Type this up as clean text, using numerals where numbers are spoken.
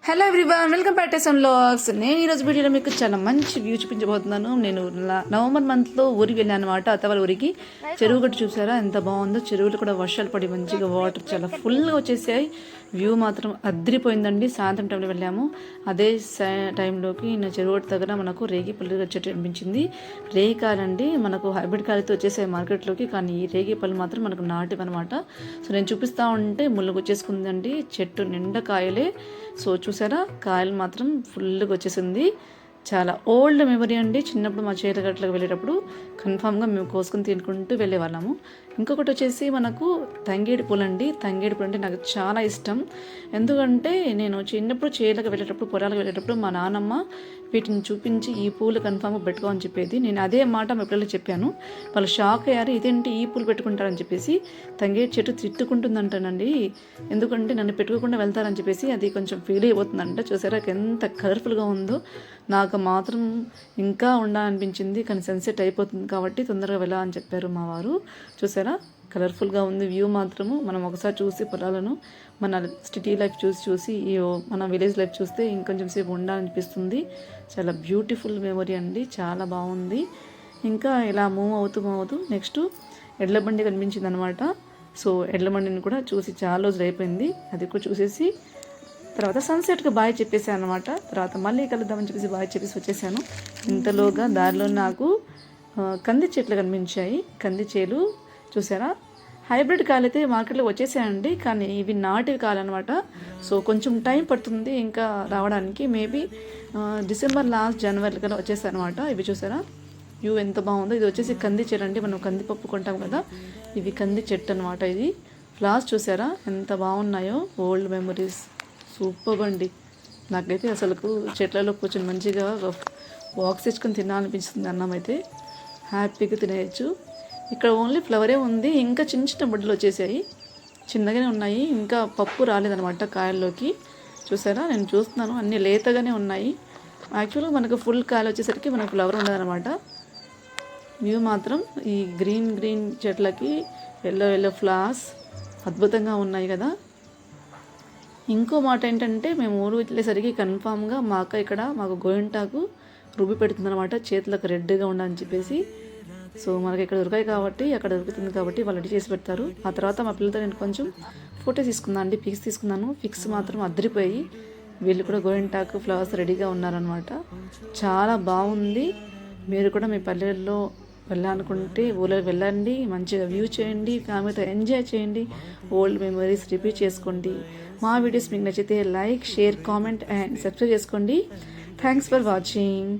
Hello everyone, welcome back to Sun Vlogs. నేను ఈరోజు వీడియోలో మీకు చాలా మంచి వ్యూ చూపించబోతున్నాను. నేను నవంబర్ మంత్లో ఊరికి వెళ్ళాను అనమాట, అత్తవాళ్ళ ఊరికి. చెరువు గట్టు చూసారా ఎంత బాగుందో. చెరువులు కూడా వర్షాలు పడి మంచిగా వాటర్ చాలా ఫుల్గా వచ్చేసాయి. వ్యూ మాత్రం అద్దరిపోయిందండి. సాయంత్రం టైంలో వెళ్ళాము. అదే టైంలోకి చెరువు గట్టు దగ్గర మనకు రేగి పళ్ళు చెట్టు అనిపించింది. రేగి కాయలండి మనకు హైబ్రిడ్ కాయలతో వచ్చేసాయి మార్కెట్లోకి, కానీ ఈ రేగి పళ్ళు మాత్రం మనకు నాటివన్నమాట. సో నేను చూపిస్తూ ఉంటే ముళ్ళకు వచ్చేసుకుందండి. చెట్టు నిండా కాయలే. సో చూసారా, కాయలు మాత్రం ఫుల్గా వచ్చేసింది. చాలా ఓల్డ్ మెమరీ అండి. చిన్నప్పుడు మా చీరగట్లకు వెళ్ళేటప్పుడు కన్ఫామ్గా మేము కోసుకొని తినుకుంటూ వెళ్ళేవాళ్ళము. ఇంకొకటి వచ్చేసి మనకు తంగేడి పూలు అండి. తంగేడి పూలు అంటే నాకు చాలా ఇష్టం. ఎందుకంటే నేను చిన్నప్పుడు చీరలకు వెళ్ళేటప్పుడు, పొలాలకు వెళ్ళేటప్పుడు మా నాన్నమ్మ వీటిని చూపించి ఈ పూలు కన్ఫామ్గా పెట్టుకోమని చెప్పేది. నేను అదే మాట మా పిల్లలు చెప్పాను. వాళ్ళు షాక్ అయ్యారు, ఇదేంటి ఈ పూలు పెట్టుకుంటారని చెప్పేసి. తంగేడి చెట్టు తిట్టుకుంటుందంటానండి, ఎందుకంటే నన్ను పెట్టుకోకుండా వెళ్తారని చెప్పేసి. అది కొంచెం ఫీల్ అయిపోతుందంట. చూసారా ఎంత కలర్ఫుల్గా ఉందో. నాకు మాత్రం ఇంకా ఉండాలనిపించింది, కానీ సన్సెట్ అయిపోతుంది కాబట్టి తొందరగా వెళ్ళాలని చెప్పారు మా వారు. చూసారా కలర్ఫుల్గా ఉంది వ్యూ మాత్రము. మనం ఒకసారి చూసి పొలాలను, మన సిటీ లైఫ్ చూసి మన విలేజ్ లైఫ్ చూస్తే ఇంకొంచెం సేపు ఉండాలనిపిస్తుంది. చాలా బ్యూటిఫుల్ మెమరీ అండి, చాలా బాగుంది. ఇంకా ఇలా మూవ్ అవుతూ నెక్స్ట్ ఎడ్ల బండి కనిపించింది అనమాట. సో ఎడ్ల బండిని కూడా చూసి చాలా రోజులు అయిపోయింది. అది కూడా చూసేసి తర్వాత సన్సెట్కి బాయ్ చెప్పేసాను అనమాట. తర్వాత మళ్ళీ కలుద్దామని చెప్పేసి బాయ్ చెప్పేసి వచ్చేసాను. ఇంతలోగా దారిలో నాకు కంది చెట్లు కనిపించాయి. కంది చేలు చూసారా. హైబ్రిడ్ కాయలు అయితే మార్కెట్లో వచ్చేసాయండి, కానీ ఇవి నాటివి కాయలన్నమాట. సో కొంచెం టైం పడుతుంది ఇంకా రావడానికి. మేబీ డిసెంబర్ లాస్ట్ జనవరి కల్లా వచ్చేసాయి అనమాట. ఇవి చూసారా వ్యూ ఎంత బాగుందో. ఇది వచ్చేసి కంది చెట్టు అండి, మనం కందిపప్పు కొంటాం కదా, ఇవి కంది చెట్టు అనమాట. ఇది ఫ్లవర్స్ చూసారా ఎంత బాగున్నాయో. ఓల్డ్ మెమరీస్ సూపర్ అండి. నాకైతే అసలు చెట్లలో కూర్చొని మంచిగా బాక్స్ తెచ్చుకొని తినాలనిపిస్తుంది. అన్నం అయితే హ్యాపీగా తినేయచ్చు. ఇక్కడ ఓన్లీ ఫ్లవరే ఉంది, ఇంకా చిన్న చిన్న బుడ్డలు వచ్చేసాయి, చిన్నగానే ఉన్నాయి. ఇంకా పప్పు రాలేదనమాట కాయల్లోకి. చూసారా నేను చూస్తున్నాను, అన్నీ లేతగానే ఉన్నాయి. యాక్చువల్గా మనకు ఫుల్ కాయలు వచ్చేసరికి మనకు ఫ్లవర్ ఉండదన్నమాట. వ్యూ మాత్రం ఈ గ్రీన్ చెట్లకి ఎల్లో ఫ్లవర్స్ అద్భుతంగా ఉన్నాయి కదా. ఇంకో మాట ఏంటంటే, మేము ఊరు వెళ్ళేసరికి కన్ఫామ్గా మా అక్క ఇక్కడ మాకు గోయింటాకు రుబ్బి పెడుతుందన్నమాట, చేతులకు రెడ్గా ఉండాలని చెప్పేసి. సో మనకి ఇక్కడ దొరకాయి కాబట్టి, అక్కడ దొరుకుతుంది కాబట్టి వాళ్ళు రెడీ చేసి పెడతారు. ఆ తర్వాత మా పిల్లలతో నేను కొంచెం ఫోటో తీసుకున్నాను అండి, పిక్స్ తీసుకున్నాను. పిక్స్ మాత్రం అద్దరిపోయి. వీళ్ళు కూడా గోయింటాకు ఫ్లవర్స్ రెడీగా ఉన్నారనమాట. చాలా బాగుంది. మీరు కూడా మీ పల్లెల్లో వెళ్ళాలనుకుంటే ఊళ్ళో వెళ్ళండి, మంచిగా వ్యూ చేయండి, ఫ్యామిలీతో ఎంజాయ్ చేయండి, ఓల్డ్ మెమరీస్ రిపీట్ చేసుకోండి. మా వీడియోస్ మీకు నచ్చితే like, share, comment and subscribe చేసుకోండి. Thanks for watching.